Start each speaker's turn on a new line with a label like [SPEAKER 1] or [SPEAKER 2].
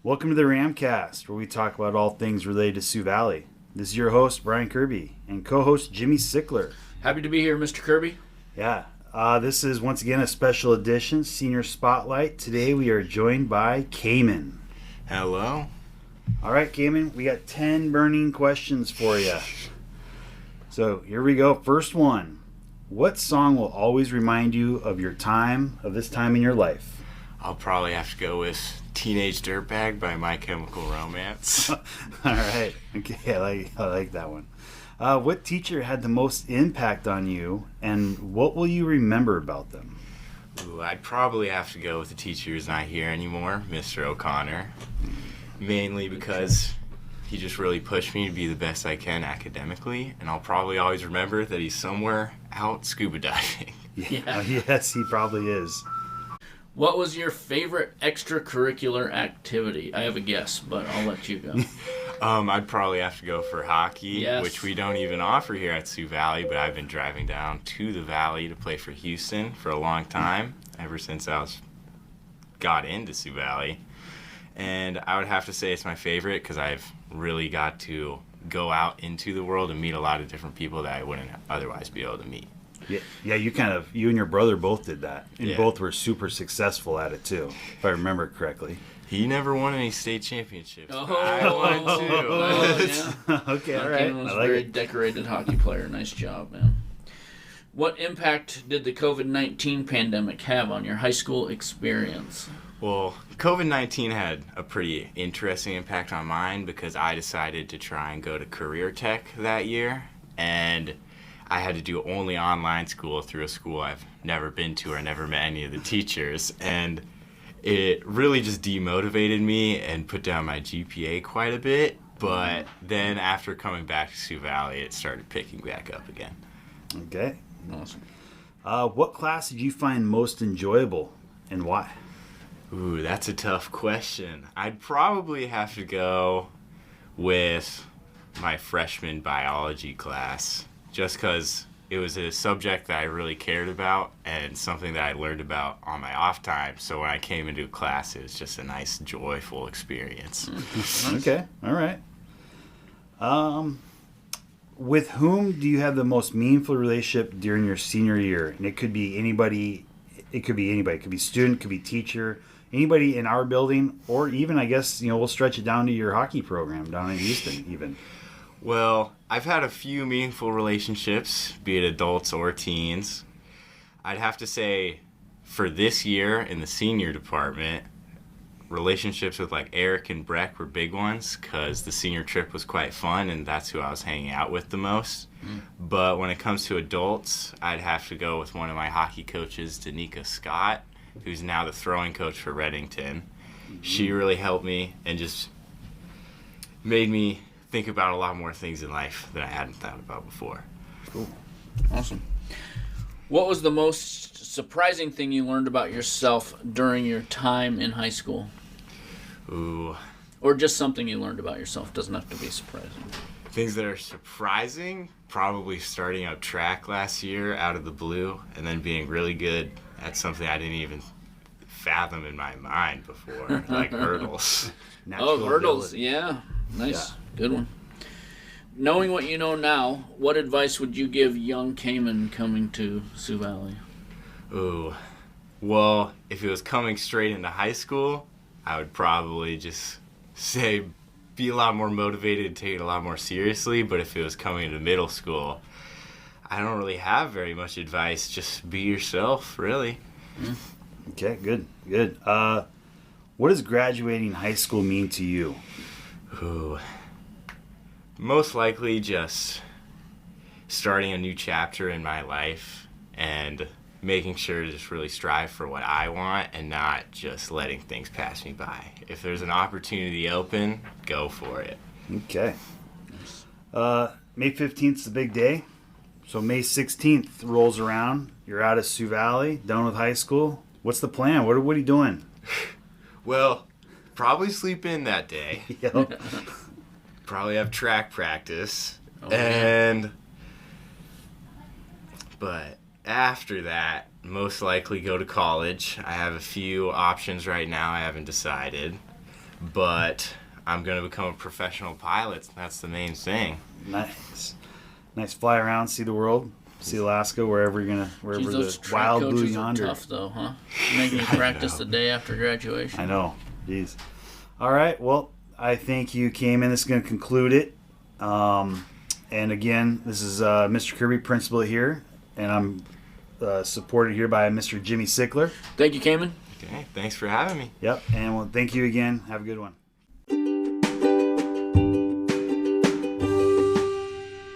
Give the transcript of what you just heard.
[SPEAKER 1] Welcome to the RAMcast, where we talk about all things related to Sioux Valley. This is your host, Brian Kirby, and co-host Jimmy Sickler.
[SPEAKER 2] Happy to be here, Mr. Kirby.
[SPEAKER 1] Yeah, this is once again a special edition, Senior Spotlight. Today we are joined by Caymen.
[SPEAKER 3] Hello.
[SPEAKER 1] All right, Caymen, we got 10 burning questions for you. So here we go. First one. What song will always remind you of this time in your life?
[SPEAKER 3] I'll probably have to go with Teenage Dirtbag by My Chemical Romance.
[SPEAKER 1] All right. Okay, I like that one. What teacher had the most impact on you, and what will you remember about them?
[SPEAKER 3] Ooh, I'd probably have to go with the teacher who's not here anymore, Mr. O'Connor. Mainly because he just really pushed me to be the best I can academically, and I'll probably always remember that he's somewhere out scuba diving.
[SPEAKER 1] Yeah. Yes, he probably is.
[SPEAKER 2] What was your favorite extracurricular activity? I have a guess, but I'll let you go.
[SPEAKER 3] I'd probably have to go for hockey,
[SPEAKER 2] Yes.
[SPEAKER 3] which we don't even offer here at Sioux Valley, but I've been driving down to the Valley to play for Houston for a long time, ever since got into Sioux Valley. And I would have to say it's my favorite because I've really got to go out into the world and meet a lot of different people that I wouldn't otherwise be able to meet.
[SPEAKER 1] Yeah, you and your brother both did that, and
[SPEAKER 3] Yeah.
[SPEAKER 1] both were super successful at it too, if I remember correctly.
[SPEAKER 3] He never won any state championships.
[SPEAKER 2] Oh,
[SPEAKER 3] but I won too.
[SPEAKER 2] yeah.
[SPEAKER 1] Okay, all right.
[SPEAKER 2] Cayman was
[SPEAKER 1] I
[SPEAKER 2] a
[SPEAKER 1] like
[SPEAKER 2] very
[SPEAKER 1] it.
[SPEAKER 2] decorated hockey player. Nice job, man. What impact did the COVID-19 pandemic have on your high school experience?
[SPEAKER 3] Well, COVID-19 had a pretty interesting impact on mine because I decided to try and go to career tech that year, and I had to do only online school through a school I've never been to or never met any of the teachers, and it really just demotivated me and put down my GPA quite a bit. But then after coming back to Sioux Valley, it started picking back up again.
[SPEAKER 1] Okay.
[SPEAKER 2] Awesome.
[SPEAKER 1] What class did you find most enjoyable, and why?
[SPEAKER 3] Ooh, that's a tough question. I'd probably have to go with my freshman biology class, just because it was a subject that I really cared about and something that I learned about on my off time. So when I came into class, it was just a nice, joyful experience.
[SPEAKER 1] Okay, all right. With whom do you have the most meaningful relationship during your senior year? And it could be anybody. It could be anybody. It could be student. It could be teacher. Anybody in our building, or even, I guess, we'll stretch it down to your hockey program down in Houston, even.
[SPEAKER 3] Well, I've had a few meaningful relationships, be it adults or teens. I'd have to say, for this year in the senior department, relationships with like Eric and Breck were big ones because the senior trip was quite fun and that's who I was hanging out with the most. But when it comes to adults, I'd have to go with one of my hockey coaches, Danica Scott, who's now the throwing coach for Reddington. She really helped me and just made me think about a lot more things in life that I hadn't thought about before.
[SPEAKER 2] Cool. Awesome. What was the most surprising thing you learned about yourself during your time in high school?
[SPEAKER 3] Ooh.
[SPEAKER 2] Or just something you learned about yourself. Doesn't have to be surprising.
[SPEAKER 3] Things that are surprising, probably starting out track last year out of the blue and then being really good at something I didn't even fathom in my mind before, like hurdles.
[SPEAKER 2] Natural hurdles. Ability. Yeah. Nice. Yeah. Good one. Knowing what you know now, what advice would you give young Caymen coming to Sioux Valley?
[SPEAKER 3] Ooh. Well, if it was coming straight into high school, I would probably just say be a lot more motivated and take it a lot more seriously. But if it was coming into middle school, I don't really have very much advice. Just be yourself, really.
[SPEAKER 1] Okay, good. What does graduating high school mean to you?
[SPEAKER 3] Ooh. Most likely just starting a new chapter in my life and making sure to just really strive for what I want and not just letting things pass me by. If there's an opportunity open, go for it.
[SPEAKER 1] Okay. May 15th is the big day. So May 16th rolls around. You're out of Sioux Valley, done with high school. What's the plan? What are you doing?
[SPEAKER 3] Well, probably sleep in that day.
[SPEAKER 1] Yep.
[SPEAKER 3] Probably have track practice. But after that, most likely go to college. I have a few options right now I haven't decided. but I'm going to become a professional pilot. That's the main thing.
[SPEAKER 1] Nice. Fly around, see the world, see Alaska, wherever
[SPEAKER 2] Jeez, those
[SPEAKER 1] the
[SPEAKER 2] track
[SPEAKER 1] wild blue
[SPEAKER 2] coaches
[SPEAKER 1] yonder.
[SPEAKER 2] are tough, though, huh? Making you practice the day after graduation.
[SPEAKER 1] I know. Jeez. All right. Well, I think you came in. This is going to conclude it. And again, this is Mr. Kirby, principal here, and I'm supported here by Mr. Jimmy Sickler.
[SPEAKER 2] Thank you, Caymen.
[SPEAKER 3] Okay, thanks for having me.
[SPEAKER 1] Yep. And well, thank you again. Have a good one.